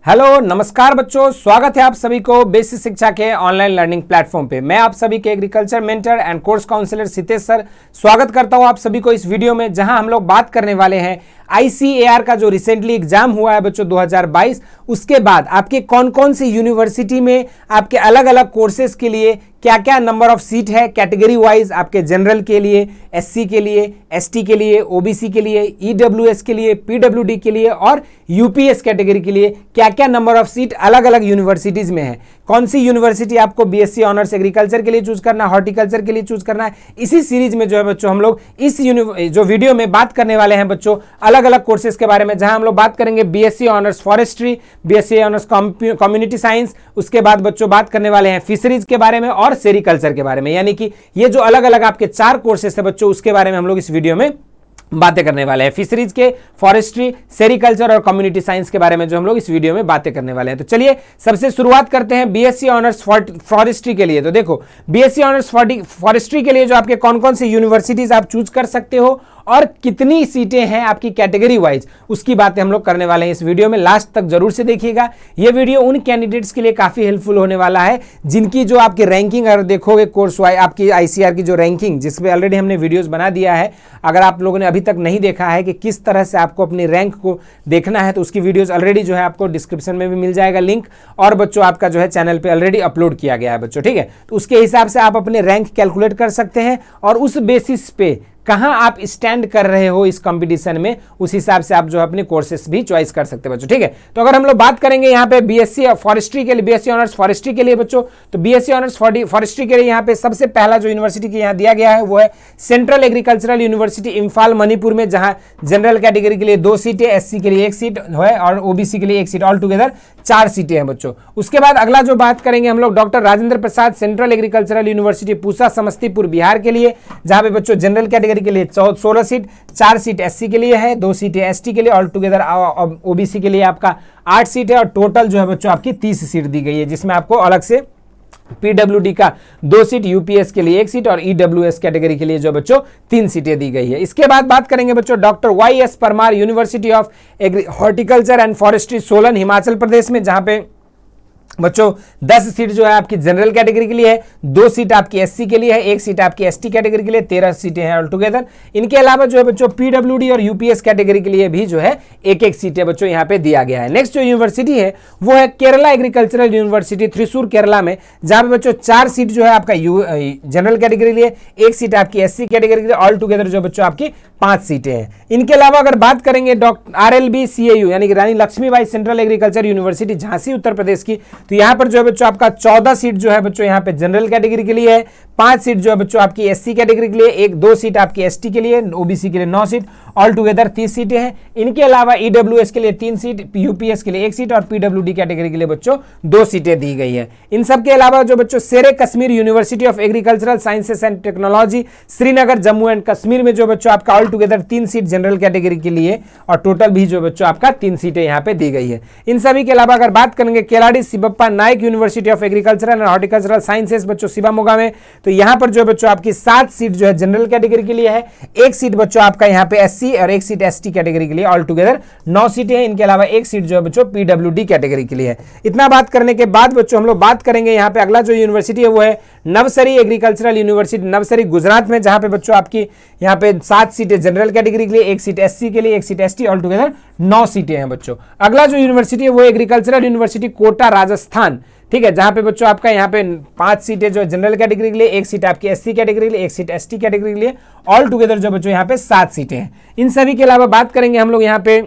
Hello नमस्कार बच्चों, स्वागत है आप सभी को बेसिक शिक्षा के ऑनलाइन लर्निंग प्लेटफॉर्म पे। मैं आप सभी के agriculture mentor and course counsellor Sitesh sir स्वागत करता हूं आप सभी को इस वीडियो में, जहां हम लोग बात करने वाले हैं ICAR का जो रिसेंटली एग्जाम हुआ है बच्चों 2022, उसके बाद आपके कौन कौन सी यूनिवर्सिटी में आपके अलग अलग कोर्सेज के लिए क्या क्या नंबर ऑफ सीट है कैटेगरी वाइज, आपके जनरल के लिए, SC के लिए, ST के लिए, OBC के लिए, EWS के लिए, PWD के लिए और UPS कैटेगरी के लिए क्या क्या नंबर ऑफ सीट अलग अलग यूनिवर्सिटीज में है। कौन सी यूनिवर्सिटी आपको BSc ऑनर्स एग्रीकल्चर के लिए चूज करना है, हॉर्टिकल्चर के लिए चूज करना है, इसी सीरीज में जो है बच्चों हम लोग इस जो वीडियो में बात करने वाले हैं बच्चों अलग अलग कोर्सेज के बारे में, जहां हम लोग बात करेंगे BSc honours forestry, BSc honours community science, उसके बाद बच्चों बात करने वाले हैं फिशरीज के बारे में और सेरिकल्चर के बारे में। यानी कि ये जो अलग अलग आपके 4 कोर्सेज है बच्चों, उसके बारे में हम लोग इस वीडियो में बातें करने वाले हैं। फिशरीज के, फॉरेस्ट्री, सेरिकल्चर और कम्युनिटी साइंस के बारे में जो हम लोग इस वीडियो में बातें करने वाले हैं। तो चलिए सबसे शुरुआत करते हैं BSc ऑनर्स फॉरेस्ट्री के लिए। तो देखो BSc ऑनर्स फॉरेस्ट्री के लिए जो आपके कौन कौन सी यूनिवर्सिटीज आप चूज कर सकते हो और कितनी सीटें हैं आपकी कैटेगरी वाइज, उसकी बातें हम लोग करने वाले हैं इस वीडियो में। लास्ट तक जरूर से देखिएगा। ये वीडियो उन कैंडिडेट्स के लिए काफी हेल्पफुल होने वाला है जिनकी जो आपकी रैंकिंग अगर देखोगे कोर्स वाइज, आपकी ICAR की जो रैंकिंग, जिसपे ऑलरेडी हमने वीडियोस बना दिया है, अगर आप लोगों ने अभी तक नहीं देखा है कि किस तरह से आपको अपनी रैंक को देखना है, तो उसकी वीडियोस ऑलरेडी जो है आपको डिस्क्रिप्शन में भी मिल जाएगा लिंक, और बच्चों आपका जो है चैनल पे ऑलरेडी अपलोड किया गया है बच्चों, ठीक है। तो उसके हिसाब से आप अपने रैंक कैलकुलेट कर सकते हैं और उस बेसिस पे कहां आप स्टैंड कर रहे हो इस कंपटीशन में, उस हिसाब से आप जो अपने कोर्सेस भी चॉइस कर सकते हैं बच्चों, ठीक है। तो अगर हम लोग बात करेंगे यहाँ पे BSc फॉरेस्ट्री के लिए, BSc ऑनर्स फॉरेस्ट्री के लिए बच्चों, तो BSc ऑनर्स फॉरेस्ट्री के लिए यहाँ पे सबसे पहला जो यूनिवर्सिटी के यहाँ दिया गया है वो है central Agricultural university Imphal Manipur में, जहां जनरल कैटेगरी के लिए 2 सीटें, SC के लिए 1 सीट है और OBC के लिए 1 सीट, ऑल टुगेदर 4 सीटें हैं बच्चों। उसके बाद अगला जो बात करेंगे हम लोग doctor Rajendra Prasad Central Agricultural University Pusa Samastipur Bihar के लिए, जहां पे बच्चों जनरल कैटेगरी के लिए 16 सीट, 4 सीट SC के लिए है, 2 सीटें ST के लिए, ऑल टुगेदर OBC के लिए आपका 8 सीट है और टोटल जो है बच्चों आपकी 30 सीट दी गई है, जिसमें आपको अलग से PWD का 2 सीट, UPS के लिए 1 सीट और EWS कैटेगरी के लिए जो बच्चों 3 सीटें दी गई है। इसके बाद बात करेंगे बच्चों doctor YS Parmar University of Horticulture and Forestry Solan Himachal Pradesh में, जहां पे बच्चों 10 सीट जो है आपकी जनरल कैटेगरी के लिए है, 2 सीट आपकी SC के लिए है, 1 सीट आपकी ST कैटेगरी के लिए, 13 सीटें हैं ऑल टुगेदर। इनके अलावा जो है बच्चों PWD और UPS कैटेगरी के लिए भी जो है 1-1 सीटें बच्चों यहाँ पे दिया गया है। नेक्स्ट जो यूनिवर्सिटी है वो है केरला एग्रीकल्चरल यूनिवर्सिटी थ्रिसूर केरला में, जहां पे बच्चों 4 सीट जो है आपका जनरल कैटेगरी के लिए, 1 सीट आपकी SC कैटेगरी के लिए, ऑल टुगेदर जो बच्चों आपकी 5 सीटें हैं। इनके अलावा अगर बात करेंगे RLB CAU यानी कि Rani Laxmibai Central Agriculture University Jhansi Uttar Pradesh की, तो यहां पर जो है बच्चों आपका 14 सीट जो है बच्चों यहां पे जनरल कैटेगरी के लिए है, 5 सीट जो है बच्चों आपकी SC कैटेगरी के लिए, 2 सीट आपकी ST के लिए, OBC के लिए 9 सीट, ऑल टुगेदर 30 सीटें हैं। इनके अलावा EWS के लिए 3 सीट, UPS के लिए 1 सीट और PWD कैटेगरी के लिए बच्चों 2 सीटें दी गई है। इन सब के अलावा जो बच्चों शेरे Kashmir university of agricultural sciences and technology Srinagar Jammu and Kashmir में जो बच्चों आपका all together 3 seat general category के लिए और टोटल भी जो बच्चों आपका 3 सीटें यहाँ पे दी गई है। इन सभी के अलावा अगर बात करेंगे Keladi Shivappa Nayak University of Agricultural and Horticultural Sciences बच्चों शिवामोगा में, तो यहाँ पर जो बच्चों आपकी 7 सीट जो है जनरल कैटेगरी के लिए है, 1 सीट बच्चों आपका यहाँ पे SC और 1 सीट ST कैटेगरी के लिए, ऑल टुगेदर 9 सीटें हैं। इनके अलावा 1 सीट जो है बच्चों PWD कैटेगरी के लिए है। इतना बात करने के बाद बच्चों हम लोग बात करेंगे यहाँ पे अगला जो यूनिवर्सिटी है वो है नवसरी एग्रीकल्चरल यूनिवर्सिटी नवसरी गुजरात में, जहां पे बच्चों आपकी यहाँ पे 7 सीटें जनरल कैटेगरी के लिए, 1 सीट SC के लिए, 1 सीट ST, ऑल टुगेदर 9 सीटें हैं बच्चों। अगला जो यूनिवर्सिटी है वो एग्रीकल्चरल यूनिवर्सिटी कोटा राजस्थान, ठीक है, जहां पे बच्चों आपका यहाँ पे 5 सीटें जो जनरल कैटेगरी के लिए, 1 सीट आपकी SC कैटेगरी के लिए, 1 सीट ST कैटेगरी के लिए, ऑल टुगेदर जो बच्चों यहाँ पे 7 सीटें हैं। इन सभी के अलावा बात करेंगे हम लोग यहाँ पे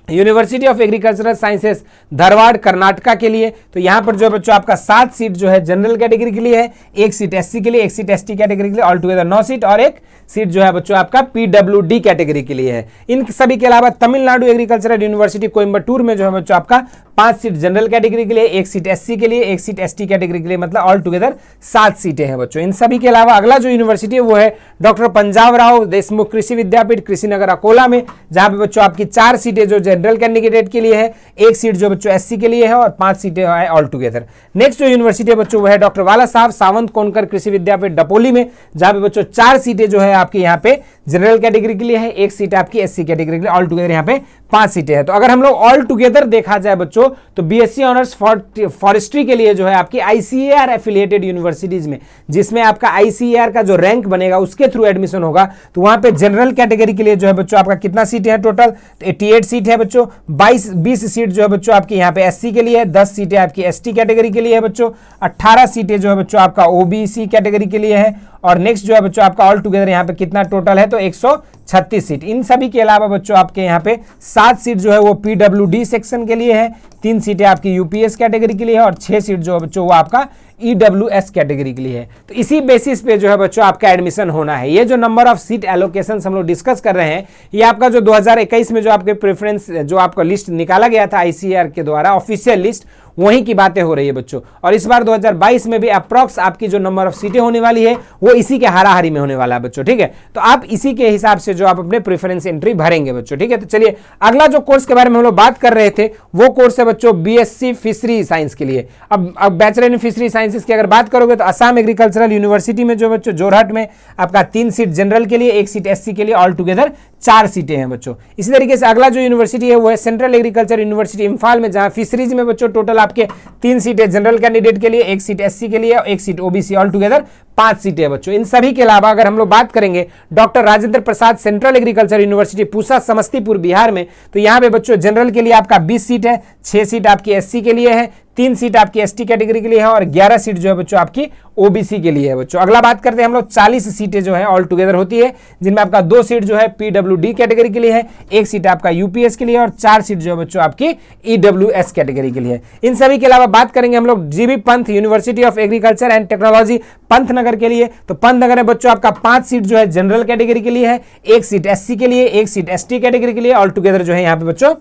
university of agricultural sciences Dharwad Karnataka के लिए, तो यहां पर जो बच्चों आपका 7 सीट जो है जनरल कैटेगरी के लिए है, 1 सीट SC के लिए, 1 सीट ST कैटेगरी के लिए, ऑल टुगेदर 9 सीट और 1 सीट जो है बच्चों आपका PWD कैटेगरी के लिए है। इन सभी के अलावा तमिलनाडु एग्रीकल्चरल यूनिवर्सिटी कोयम्बटूर में जो है बच्चों आपका 5 सीट जनरल कैटेगरी के लिए, 1 सीट SC के लिए, 1 सीट ST कैटेगरी के लिए, मतलब ऑल टुगेदर 7 सीटें हैं बच्चों। इन सभी के अलावा अगला जो यूनिवर्सिटी है वो है डॉक्टर पंजाब राव देशमुख कृषि विद्यापीठ कृषिनगर अकोला में, जहां पे बच्चों आपकी 4 सीटें जो जनरल कैंडिडेट के लिए है, 1 सीट जो बच्चों SC के लिए है और 5 सीटें है ऑल टुगेदर। नेक्स्ट जो यूनिवर्सिटी है बच्चों वो है डॉक्टर बाला साहब सावंत कोनकर कृषि विद्यापीठ डपोली में, जहां पे बच्चों 4 सीटें जो है आपके यहाँ पे जनरल कैटेगरी के लिए है, 1 सीट आपकी एससी कैटेगरी के लिए। ऑल टुगेदर यहाँ पे 5 सीटें हैं। तो अगर हम लोग ऑल टुगेदर देखा जाए बच्चों, तो बीएससी ऑनर्स फॉरेस्ट्री के लिए जो है आपकी आईसीएआर एफिलिएटेड यूनिवर्सिटीज में, जिसमें आपका आईसीएआर का जो रैंक बनेगा उसके थ्रू एडमिशन होगा, तो वहां पे जनरल कैटेगरी के लिए जो है बच्चों आपका कितना सीट है टोटल, 88 सीट है बच्चों। 20 सीट जो है बच्चों आपकी यहाँ पे एससी के लिए है, 10 सीटें आपकी एसटी कैटेगरी के लिए है बच्चों, 18 सीटें जो है बच्चों आपका ओबीसी कैटेगरी के लिए है, और नेक्स्ट जो है बच्चों आपका ऑल टुगेदर यहाँ पे कितना टोटल है, तो 136 सीट। इन सभी के अलावा बच्चों आपके यहाँ पे 7 सीट जो है वो पीडब्ल्यूडी सेक्शन के लिए है, 3 सीटें आपकी यूपीएस कैटेगरी के लिए है, और 6 सीट जो है बच्चों वो आपका ईडब्ल्यूएस कैटेगरी के लिए है। तो इसी बेसिस पे जो है बच्चों आपका एडमिशन होना है। ये जो नंबर ऑफ सीट एलोकेशन हम लोग डिस्कस कर रहे हैं, ये आपका जो 2021 में जो आपके प्रेफरेंस जो आपका लिस्ट निकाला गया था आईसीएआर के द्वारा, ऑफिशियल लिस्ट, वहीं की बातें हो रही है बच्चों। और इस बार 2022 में भी अप्रॉक्स आपकी जो नंबर ऑफ सीटें होने वाली है वो इसी के हाराहारी में होने वाला है बच्चों, ठीक है। तो आप इसी के हिसाब से जो आप अपने प्रेफरेंस एंट्री भरेंगे बच्चों, ठीक है। तो चलिए अगला जो कोर्स के बारे में हम लोग बात कर रहे थे वो कोर्स है बच्चों बीएससी फिशरी साइंस के लिए। अब बैचलर इन फिशरी साइंसेस की अगर बात करोगे तो असम एग्रीकल्चरल यूनिवर्सिटी में जो बच्चों जोरहट में आपका 3 सीट जनरल के लिए, 1 सीट एससी के लिए, ऑल टुगेदर 4 सीटें हैं बच्चों। इसी तरीके से अगला जो यूनिवर्सिटी है वो है सेंट्रल एग्रीकल्चर यूनिवर्सिटी इम्फाल में, जहां फिशरीज में बच्चों टोटल आपके 3 सीटें जनरल कैंडिडेट के लिए, 1 सीट एससी के लिए और 1 सीट ओबीसी, ऑल टुगेदर 5 सीटें हैं बच्चों। इन सभी के अलावा अगर हम लोग बात करेंगे doctor Rajendra Prasad Central Agriculture University Pusa Samastipur Bihar में, तो यहाँ पे बच्चों जनरल के लिए आपका 20 सीट है, 6 सीट आपकी एससी के लिए है, 3 सीट आपकी एसटी कैटेगरी के लिए है, और 11 सीट जो है बच्चों आपकी ओबीसी के लिए है बच्चों। अगला बात करते हैं हम लोग 40 सीटें जो है ऑल टुगेदर होती है, जिनमें आपका 2 सीट जो है पीडब्ल्यूडी कैटेगरी के लिए है, 1 सीट आपका यूपीएस के लिए, और 4 सीट जो है बच्चों आपकी ईडब्ल्यूएस कैटेगरी के लिए है। इन सभी के अलावा बात करेंगे हम लोग GB Pant university of agriculture and technology Pantnagar के लिए, तो पंतनगर में बच्चों आपका 5 सीट जो है जनरल कैटेगरी के लिए है, 1 सीट एससी के लिए, 1 सीट एसटी कैटेगरी के लिए, ऑल टुगेदर जो है यहाँ पे बच्चों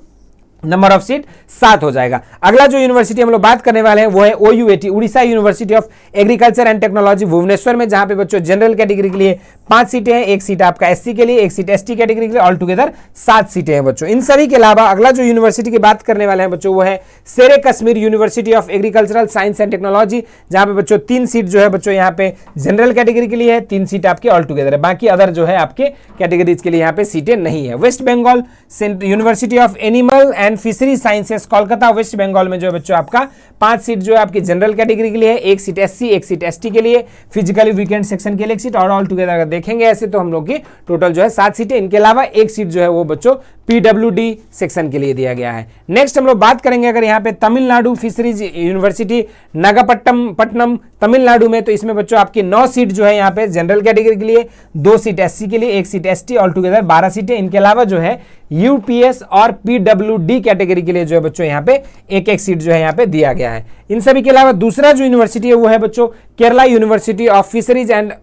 नंबर ऑफ सीट 7 हो जाएगा। अगला जो यूनिवर्सिटी हम लोग बात करने वाले हैं वो है OUAT Orissa university of agriculture and technology Bhubaneswar में, जहां पे बच्चों जनरल कैटेगरी के लिए 5 सीटें हैं, 1 सीट आपका एससी के लिए, 1 सीट एसटी कैटेगरी के लिए, ऑल टुगेदर 7 सीटें हैं बच्चों। इन सभी के अलावा अगला जो यूनिवर्सिटी की बात करने वाले हैं बच्चों वो है शेरे Kashmir university of agricultural science and technology, जहां पे बच्चों 3 सीट जो है बच्चों यहाँ पे जनरल कैटेगरी के लिए है, 3 सीट आपके ऑल टुगेदर है, बाकी अदर जो है आपके कैटेगरीज के लिए यहाँ पे सीटें नहीं है। West Bengal university of animal and fishery sciences Kolkata West Bengal में जो है बच्चों आपका 5 सीट जो है आपकी जनरल कैटेगरी के लिए है, 1 सीट एससी, 1 सीट एसटी के लिए, फिजिकली वीकेंड सेक्शन के लिए 1 सीट, और ऑल टुगेदर अगर देखेंगे ऐसे तो हम लोग की टोटल जो है 7 सीटें। इनके अलावा 1 सीट जो है वो बच्चों पीडब्ल्यूडी सेक्शन के लिए दिया गया है। नेक्स्ट हम लोग बात करेंगे अगर यहाँ पे तमिलनाडु फिशरीज यूनिवर्सिटी नागापट्टनम तमिलनाडु में, तो इसमें बच्चों आपकी 9 सीट जो है यहाँ पे जनरल कैटेगरी के लिए, 2 सीट एससी के लिए, 1 सीट एसटी, ऑल टुगेदर 12 सीटें। इनके अलावा जो है यूपीएस और पीडब्ल्यूडी कैटेगरी के लिए जो है बच्चों यहाँ पे 1-1 सीट जो है यहाँ पे दिया गया है। इन सभी के अलावा दूसरा जो यूनिवर्सिटी है वो है बच्चों Kerala university of fisheries and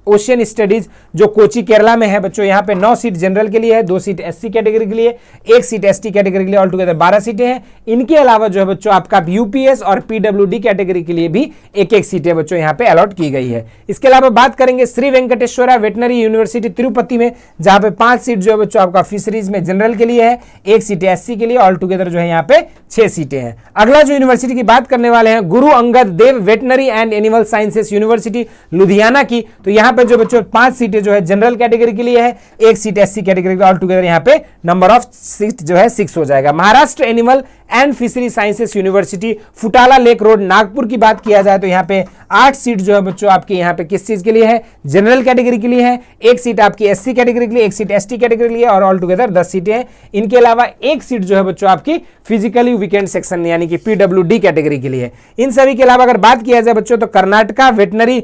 ocean studies, जो कोची केरला में है बच्चों। यहाँ पे 9 सीट जनरल के लिए है, 2 सीट एससी कैटेगरी के लिए, 1 सीट एसटी कैटेगरी के लिए, ऑल टुगेदर 12 सीटें हैं। इनके अलावा जो है बच्चों आपका यूपीएस और पीडब्ल्यूडी कैटेगरी के लिए भी 1-1 सीटें बच्चों यहाँ पे अलॉट की गई है। इसके अलावा बात करेंगे श्री वेंकटेश्वरा वेटनरी यूनिवर्सिटी तिरुपति में, जहां पे 5 सीट जो है बच्चों आपका फिशरीज में जनरल के लिए है, 1 सीट एससी के लिए, ऑल टुगेदर जो है यहाँ पे 6 सीटें हैं। अगला जो यूनिवर्सिटी की बात करने वाले हैं Guru Angad Dev Veterinary and Animal Sciences University Ludhiana की, तो यहाँ पे जो बच्चों 5 सीटें जो है जनरल कैटेगरी के लिए है, 1 सीट एससी कैटेगरी के, ऑल टुगेदर यहाँ पे नंबर ऑफ सीट जो है 6 हो जाएगा। Maharashtra animal and fishery sciences university Futala lake road Nagpur की बात किया जाए तो यहाँ पे 8 सीट जो है बच्चों आपके यहाँ पे किस चीज के लिए है, जनरल कैटेगरी के लिए है, 1 सीट आपकी एससी कैटेगरी के लिए, 1 सीट एसटी कैटेगरी के लिए, और ऑल टुगेदर 10 सीटें हैं। इनके अलावा 1 सीट जो है बच्चों आपकी फिजिकली वीकेंड सेक्शन यानी कि पीडब्ल्यूडी कैटेगरी के लिए। इन सभी के अलावा अगर बात किया जाए बच्चों तो Karnataka veterinary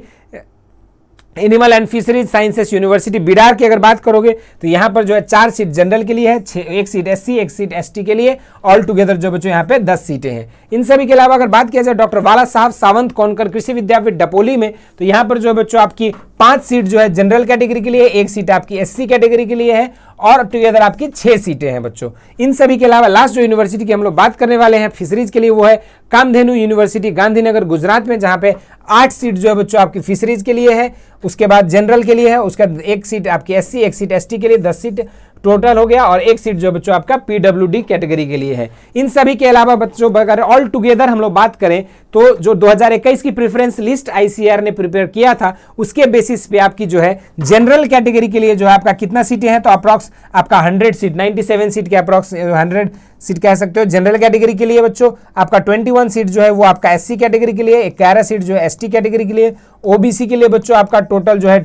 animal and fisheries sciences university Bidar की अगर बात करोगे तो यहाँ पर जो है 4 सीट जनरल के लिए है, 1 सीट एससी, 1 सीट एसटी के लिए, ऑल टुगेदर जो बच्चों यहाँ पे 10 सीटें हैं। इन सभी के अलावा अगर बात किया जाए डॉक्टर बाला साहब सावंत कौनकर कृषि विद्यापीठ डपोली में, तो यहाँ पर जो है बच्चों आपकी 5 सीट जो है जनरल कैटेगरी के लिए, 1 सीट आपकी एससी कैटेगरी के लिए है, और टुगेदर आपकी 6 सीटें हैं बच्चों। इन सभी के अलावा लास्ट जो यूनिवर्सिटी की हम लोग बात करने वाले हैं फिशरीज के लिए वो है कामधेनु यूनिवर्सिटी गांधीनगर गुजरात में, जहां पे 8 सीट जो है बच्चों आपकी फिशरीज के लिए है, उसके बाद जनरल के लिए है, उसका 1 सीट आपकी एससी, 1 सीट एसटी के लिए, 10 सीट टोटल हो गया, और एक सीट जो बच्चों आपका पीडब्ल्यूडी कैटेगरी के लिए है। इन सभी के अलावा बच्चों अगर ऑल टुगेदर हम लोग बात करें तो जो 2021 की प्रेफरेंस लिस्ट आईसीआर ने प्रिपेयर किया था उसके बेसिस पे आपकी जो है जनरल कैटेगरी के लिए जो है आपका कितना सीटें हैं, तो अप्रॉक्स आपका 100 सीट, 97 सीट के अप्रॉक्स 100 सीट कह सकते हो जनरल कैटेगरी के लिए बच्चों। आपका 21 सीट जो है वो आपका एससी कैटेगरी के लिए, 11 सीट जो है एसटी कैटेगरी के लिए, ओबीसी के लिए बच्चों आपका टोटल जो है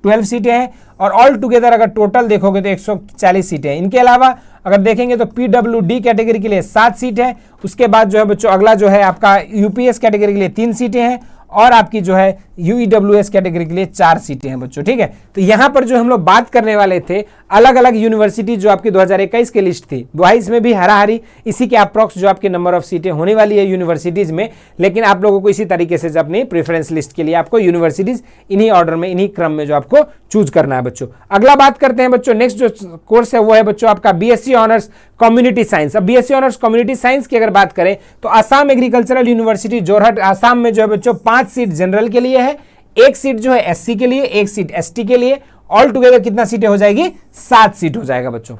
12 सीटें हैं, और ऑल टुगेदर अगर टोटल देखोगे तो 140 सीटें हैं। इनके अलावा अगर देखेंगे तो पीडब्ल्यूडी कैटेगरी के लिए 7 सीट है। उसके बाद जो है बच्चों अगला जो है आपका यूपीएस कैटेगरी के लिए 3 सीटें हैं, और आपकी जो है यूईडब्ल्यूएस कैटेगरी के लिए 4 सीटें हैं बच्चों, ठीक है। तो यहां पर जो हम लोग बात करने वाले थे अलग अलग यूनिवर्सिटी जो आपकी 2021 की लिस्ट थी, वही इसमें भी हराहरी इसी के अप्रॉक्स जो आपके नंबर ऑफ सीटें होने वाली है यूनिवर्सिटीज में, लेकिन आप लोगों को इसी तरीके से अपनी प्रेफरेंस लिस्ट के लिए आपको यूनिवर्सिटीज इन्हीं ऑर्डर में, इन्हीं क्रम में जो आपको चूज करना है बच्चों। अगला बात करते हैं बच्चों, नेक्स्ट जो कोर्स है वो है बच्चों आपका बीएससी ऑनर्स कम्युनिटी साइंस। अब बीएससी ऑनर्स कम्युनिटी साइंस की अगर बात करें तो आसाम एग्रीकल्चरल यूनिवर्सिटी जोरहट आसाम में जो है बच्चों 5 सीट जनरल के लिए है, 1 सीट जो है एससी के लिए, 1 सीट एसटी के लिए, ऑल टुगेदर कितना सीटें हो जाएगी, 7 सीट हो जाएगा बच्चों।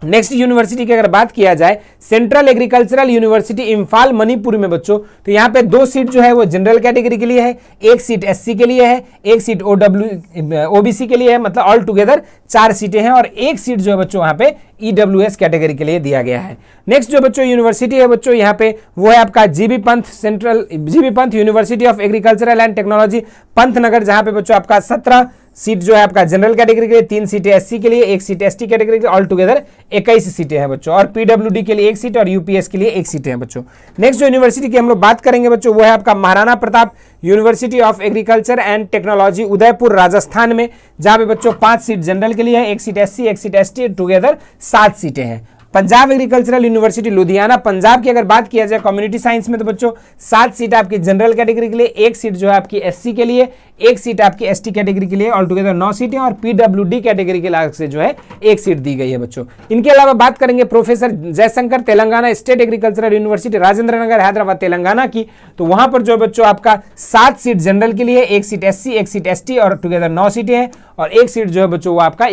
नेक्स्ट यूनिवर्सिटी की अगर बात किया जाए central Agricultural university Imphal Manipur में बच्चों, तो यहां पे 2 सीट जो है वो जनरल कैटेगरी के लिए है, 1 सीट एससी के लिए है, 1 सीट ओबीसी के लिए है, मतलब ऑल टुगेदर 4 सीटें हैं, और 1 सीट जो है बच्चों वहां पे ईडब्ल्यूएस कैटेगरी के लिए दिया गया है। नेक्स्ट जो बच्चों यूनिवर्सिटी है बच्चों यहाँ पे वो है आपका GB Pant university of Agricultural and technology Pantnagar, जहां पे बच्चों आपका 17 सीट जो है आपका जनरल कैटेगरी के लिए, 3 सीटें एससी के लिए, 1 सीट एसटी कैटेगरी के लिए, ऑल टुगेदर 21 सीटें हैं बच्चों, और पीडब्ल्यूडी के लिए 1 सीट और यूपीएस के लिए 1 सीटें हैं बच्चों। नेक्स्ट जो यूनिवर्सिटी की हम लोग बात करेंगे बच्चों वो है आपका Maharana Pratap university of agriculture and technology Udaipur Rajasthan में, जहां पे बच्चों 5 सीट जनरल के लिए है, 1 seat SC, 1 seat ST, together 7 सीटें हैं। पंजाब एग्रीकल्चरल यूनिवर्सिटी लुधियाना पंजाब की अगर बात किया जाए कम्युनिटी साइंस में तो बच्चों 7 सीट आपकी जनरल कैटेगरी के लिए, 1 सीट जो है आपकी एससी के लिए, 1 सीट आपकी एसटी कैटेगरी के लिए, ऑल टुगेदर 9 सीटें, और पीडब्ल्यूडी कैटेगरी के लाग से जो है 1 सीट दी गई है बच्चों। इनके अलावा बात करेंगे professor Jayashankar Telangana State Agricultural University Rajendra Nagar Hyderabad Telangana की, तो वहां पर जो बच्चों आपका 7 सीट जनरल के लिए, 1 सीट एससी, 1 सीट एसटी, और टुगेदर 9 सीटें हैं, और 1 सीट जो है बच्चों वो आपका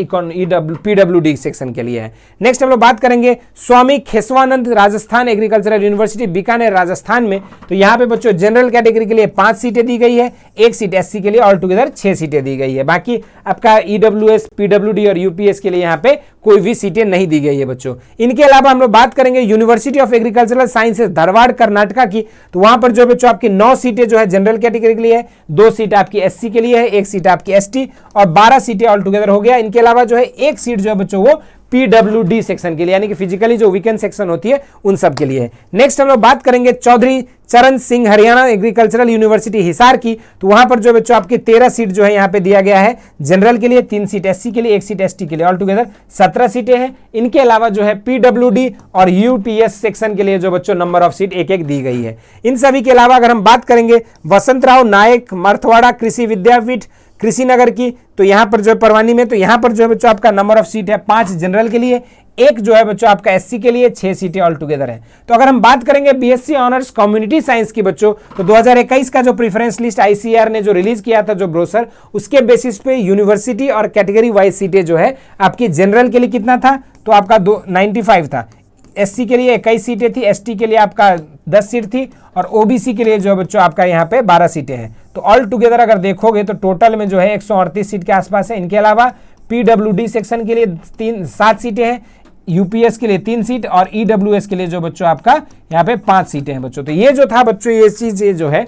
पीडब्ल्यूडी सेक्शन के लिए है। नेक्स्ट हम लोग बात करेंगे स्वामी खेसवानंद राजस्थान एग्रीकल्चरल यूनिवर्सिटी बीकानेर राजस्थान में, तो यहां पे बच्चों जनरल कैटेगरी के लिए 5 सीटें दी गई है, 1 सीट एससी के लिए, ऑल टुगेदर 6 सीटें दी गई है। बाकी आपका ईडब्ल्यूएस, पीडब्ल्यूडी और यूपीएस के लिए यहां पे कोई भी सीटें नहीं दी गई है बच्चों। इनके अलावा हम लोग बात करेंगे university of agricultural sciences Dharwad Karnataka की, तो वहां पर जो बच्चों आपकी 9 सीटें जो है जनरल कैटेगरी के लिए है, 2 सीट आपकी एससी के लिए है, 1 सीट आपकी एसटी, और 12 सीटें ऑल टुगेदर हो गया। इनके अलावा जो है 1 सीट जो है बच्चों वो पीडब्ल्यूडी सेक्शन के लिए, यानी कि फिजिकली जो वीकेंड सेक्शन होती है उन सब के लिए है। नेक्स्ट हम लोग बात करेंगे चौधरी चरण सिंह हरियाणा एग्रीकल्चरल यूनिवर्सिटी हिसार की, तो वहां पर जो बच्चों आपकी 13 सीट जो है यहां पे दिया गया है जनरल के लिए, 3 सीट एससी के लिए, 1 सीट एसटी के लिए, ऑल टुगेदर 17 सीटें हैं। इनके अलावा जो है पीडब्ल्यूडी और यूटीएस सेक्शन के लिए जो बच्चों नंबर ऑफ सीट 1-1 दी गई है। इन सभी के अलावा अगर हम बात करेंगे वसंतराव नायक मराठवाड़ा कृषि विद्यापीठ कृषिनगर की, तो यहां पर जो है परवानी में, तो यहां पर जो है बच्चों आपका नंबर ऑफ सीट है 5 जनरल के लिए, 1 जो है बच्चों आपका एससी के लिए, 6 सीटें ऑल टुगेदर है। तो अगर हम बात करेंगे बीएससी ऑनर्स कम्युनिटी साइंस की बच्चों, तो 2021 का जो प्रेफरेंस लिस्ट आईसीआर ने जो रिलीज किया था जो ब्रोशर, उसके बेसिस पे यूनिवर्सिटी और कैटेगरी वाइज सीटें जो है आपकी जनरल के लिए कितना था, तो आपका 95 था, एससी के लिए 21 सीटें थी, एसटी के लिए आपका 10 सीट थी, और ओबीसी के लिए जो बच्चों आपका यहाँ पे 12 सीटें हैं। तो ऑल टुगेदर अगर देखोगे तो टोटल में जो है 138 सीट के आसपास है। इनके अलावा पीडब्ल्यूडी सेक्शन के लिए 7 सीटें हैं, यूपीएस के लिए 3 सीट, और ईडब्ल्यूएस के लिए जो बच्चों आपका यहाँ पे 5 सीटें हैं बच्चों। तो ये जो था बच्चों, ये चीज जो है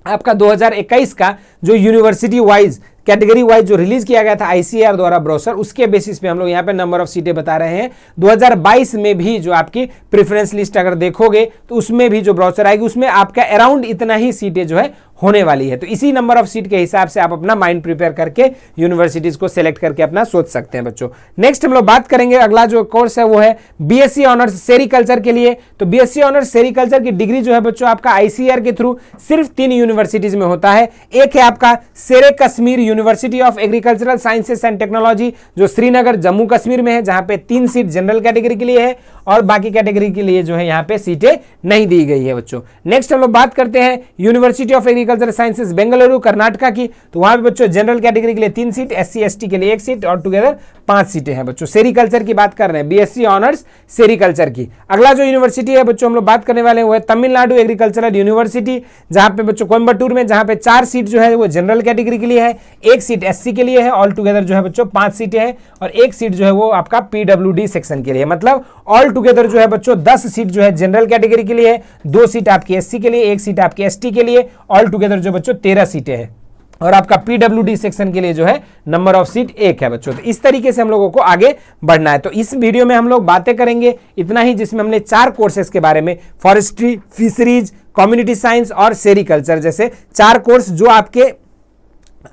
आपका 2021 का जो यूनिवर्सिटी वाइज कैटेगरी वाइज जो रिलीज किया गया था आईसीआर द्वारा ब्रोशर, उसके बेसिस पे हम लोग यहाँ पे नंबर ऑफ सीटें बता रहे हैं। 2022 में भी जो आपकी प्रेफरेंस लिस्ट अगर देखोगे तो उसमें भी जो ब्रोशर आएगी उसमें आपका अराउंड इतना ही सीटें जो है होने वाली है। तो इसी नंबर ऑफ सीट के हिसाब से आप अपना माइंड प्रिपेयर करके यूनिवर्सिटीज को सिलेक्ट करके अपना सोच सकते हैं बच्चों। नेक्स्ट हम लोग बात करेंगे, अगला जो कोर्स है वो है बीएससी ऑनर्स सेरिकल्चर के लिए। तो बीएससी ऑनर्स सेरिकल्चर की डिग्री जो है बच्चों आपका आईसीआर के थ्रू सिर्फ 3 यूनिवर्सिटीज में होता है। एक है आपका शेरे Kashmir university of agricultural sciences and technology जो श्रीनगर जम्मू कश्मीर में है, जहां पे 3 सीट जनरल कैटेगरी के लिए है और बाकी कैटेगरी के लिए जो है यहाँ पे सीटें नहीं दी गई है बच्चों। नेक्स्ट हम लोग बात करते हैं university of agriculture sciences Bengaluru Karnataka की, तो वहां पे बच्चों जनरल कैटेगरी के लिए 3 सीट, SC ST के लिए 1 सीट और टुगेदर 5 सीटें हैं बच्चों। सेरिकल्चर की बात कर रहे हैं, BSc ऑनर्स सेरिकल्चर की। अगला जो यूनिवर्सिटी है बच्चों हम लोग बात करने वाले हैं वो है तमिलनाडु एग्रीकल्चरल यूनिवर्सिटी, जहां पे बच्चों कोयम्बटूर में, जहां पे 4 सीट जो है वो जनरल कैटेगरी के लिए है, 1 सीट SC के लिए है, ऑल टुगेदर जो है बच्चों 5 सीटें हैं और 1 सीट जो है वो आपका PWD सेक्शन के लिए, मतलब ऑल टुगेदर जो है बच्चों 10 सीट जो है जनरल कैटेगरी के लिए है, 2 सीट आपकी SC के लिए, 1 सीट आपकी ST के लिए, ऑल टुगेदर जो बच्चों 13 सीटें हैं और आपका PWD सेक्शन के लिए जो है नंबर ऑफ सीट 1 है बच्चों। तो इस तरीके से हम लोगों को आगे बढ़ना है। तो इस वीडियो में हम लोग बातें करेंगे इतना ही, जिसमें हमने 4 कोर्सेज के बारे में, फॉरेस्ट्री, फिशरीज, कम्युनिटी साइंस और सेरिकल्चर जैसे 4 कोर्स जो आपके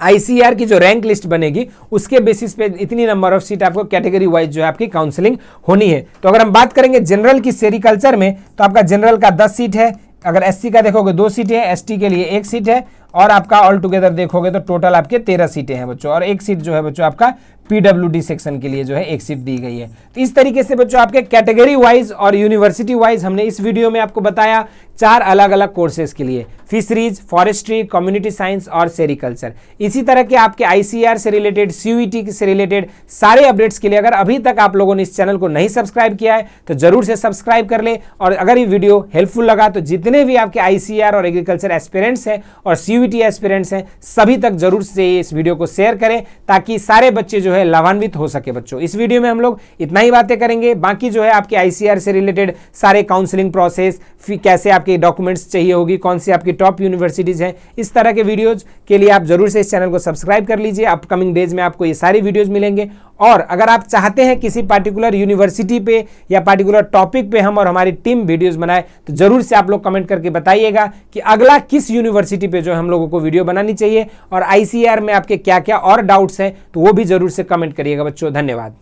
ICAR की जो रैंक लिस्ट बनेगी उसके बेसिस पे इतनी नंबर ऑफ सीट आपको कैटेगरी वाइज जो है आपकी काउंसलिंग होनी है। तो अगर हम बात करेंगे जनरल की सेरिकल्चर में, तो आपका जनरल का 10 सीट है, अगर SC का देखोगे 2 सीटें है, ST के लिए 1 सीट है और आपका ऑल टुगेदर देखोगे तो टोटल आपके 13 सीटें हैं बच्चों और 1 सीट जो है बच्चों आपका PWD सेक्शन के लिए जो है 1 सीट दी गई है। तो इस तरीके से बच्चों आपके कैटेगरी वाइज और यूनिवर्सिटी वाइज हमने इस वीडियो में आपको बताया 4 अलग अलग कोर्सेज के लिए, फिशरीज, फॉरेस्ट्री, कम्युनिटी साइंस और सेरिकल्चर। इसी तरह के आपके ICAR से रिलेटेड, CUET से रिलेटेड सारे अपडेट्स के लिए अगर अभी तक आप लोगों ने इस चैनल को नहीं सब्सक्राइब किया है तो जरूर से सब्सक्राइब कर ले। और अगर ये वीडियो हेल्पफुल लगा तो जितने भी आपके ICAR और एग्रीकल्चर एस्पिरेंट्स हैं और CUET एस्पिरेंट्स हैं सभी तक जरूर से इस वीडियो को शेयर करें ताकि सारे बच्चे जो है लाभान्वित हो सके बच्चों। इस वीडियो में हम लोग इतना ही बातें करेंगे, बाकी जो है आपके ICAR से रिलेटेड सारे काउंसलिंग प्रोसेस, कैसे आपके डॉक्यूमेंट्स चाहिए होगी, कौन सी आपकी टॉप यूनिवर्सिटीज हैं, इस तरह के वीडियोज के लिए आप जरूर से इस चैनल को सब्सक्राइब कर लीजिए। अपकमिंग डेज में आपको ये सारी वीडियोज मिलेंगे। और अगर आप चाहते हैं किसी पार्टिकुलर यूनिवर्सिटी पे या पार्टिकुलर टॉपिक पे हम और हमारी टीम वीडियोस बनाए तो जरूर से आप लोग कमेंट करके बताइएगा कि अगला किस यूनिवर्सिटी पे जो हम लोगों को वीडियो बनानी चाहिए और ICAR में आपके क्या क्या और डाउट्स हैं तो वो भी जरूर से कमेंट करिएगा बच्चों। धन्यवाद।